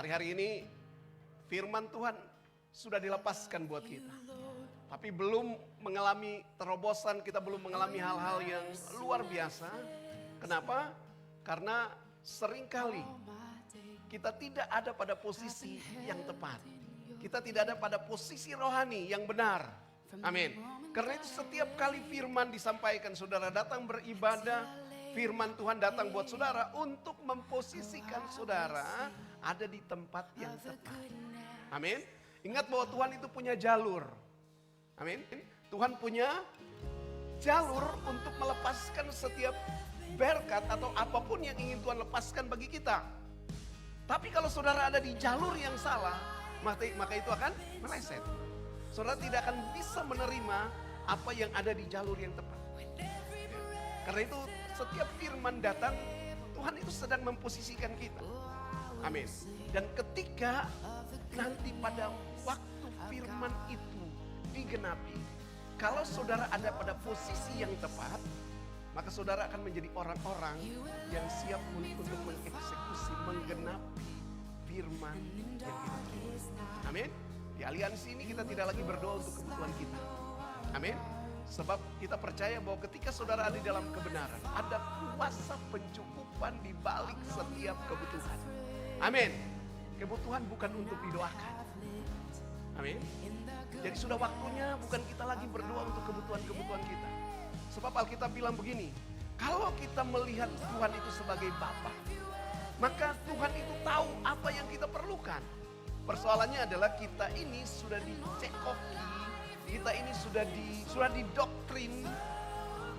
Hari-hari ini firman Tuhan sudah dilepaskan buat kita. Tapi belum mengalami terobosan, kita belum mengalami hal-hal yang luar biasa. Kenapa? Karena seringkali kita tidak ada pada posisi yang tepat. Kita tidak ada pada posisi rohani yang benar. Amin. Karena itu setiap kali firman disampaikan, saudara datang beribadah, firman Tuhan datang buat saudara untuk memposisikan saudara ada di tempat yang tepat. Amin. Ingat bahwa Tuhan itu punya jalur. Amin. Tuhan punya jalur untuk melepaskan setiap berkat atau apapun yang ingin Tuhan lepaskan bagi kita. Tapi kalau saudara ada di jalur yang salah, maka itu akan meleset. Saudara tidak akan bisa menerima apa yang ada di jalur yang tepat. Karena itu setiap firman datang, Tuhan itu sedang memposisikan kita. Amin. Dan ketika nanti pada waktu firman itu digenapi, kalau saudara ada pada posisi yang tepat, maka saudara akan menjadi orang-orang yang siap untuk mengeksekusi, menggenapi firman yang kita terima. Amin. Di aliansi ini kita tidak lagi berdoa untuk kebutuhan kita. Amin. Sebab kita percaya bahwa ketika saudara ada di dalam kebenaran, ada kuasa pencukupan di balik setiap kebutuhan. Amin. Kebutuhan bukan untuk didoakan. Amin. Jadi sudah waktunya bukan kita lagi berdoa untuk kebutuhan-kebutuhan kita. Sebab Alkitab bilang begini, kalau kita melihat Tuhan itu sebagai Bapa, maka Tuhan itu tahu apa yang kita perlukan. Persoalannya adalah kita ini sudah dicekoki, kita ini sudah didoktrin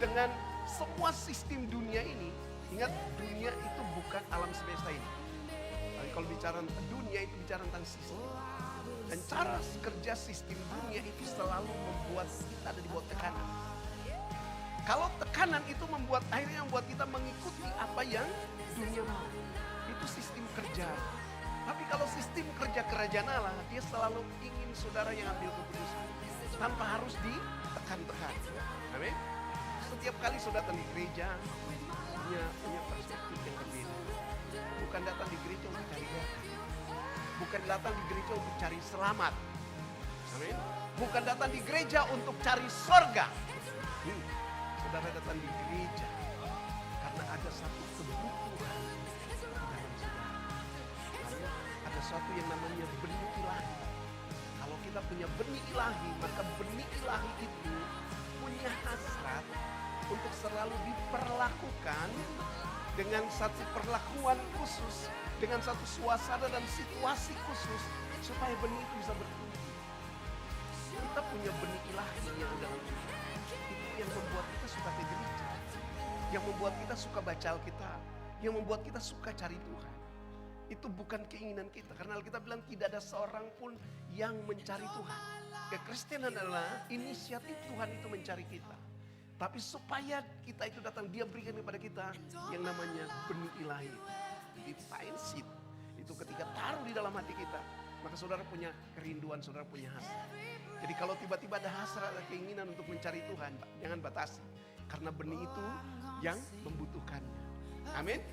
dengan semua sistem dunia ini. Ingat, dunia itu bukan alam semesta ini. Tapi kalau bicara dunia itu bicara tentang sistem. Dan cara kerja sistem dunia itu selalu membuat kita ada di bawah tekanan. Kalau tekanan itu akhirnya membuat kita mengikuti apa yang dunia mau. Itu sistem kerja. Tapi kalau sistem kerja kerajaan Allah, dia selalu ingin saudara yang ambil keputusan tanpa harus ditekan-tekan. Amin. Setiap kali saudara datang di gereja punya perspektif yang berbeda. Bukan datang di gereja untuk cari berkat. Bukan datang di gereja untuk cari selamat. Amin. Bukan datang di gereja untuk cari sorga. Saudara datang di gereja karena ada satu kebutuhan dalam saudara. Ada sesuatu yang namanya benih ilahi. Kalau kita punya benih ilahi, maka benih ilahi itu punya hasrat untuk selalu diperlakukan dengan satu perlakuan khusus, dengan satu suasana dan situasi khusus, supaya benih itu bisa bertumbuh. Kita punya benih ilahi yang dalam kita. Itu yang membuat kita suka ke gereja, yang membuat kita suka baca Alkitab, yang membuat kita suka cari Tuhan. Itu bukan keinginan kita, karena Alkitab bilang tidak ada seorang pun yang mencari Tuhan. Kekristenan adalah inisiatif Tuhan itu mencari kita. Tapi supaya kita itu datang, dia berikan kepada kita yang namanya benih ilahi. Divine seed. Itu ketika taruh di dalam hati kita, maka saudara punya kerinduan, saudara punya hasrat. Jadi kalau tiba-tiba ada hasrat, ada keinginan untuk mencari Tuhan, jangan batasi. Karena benih itu yang membutuhkannya. Amin.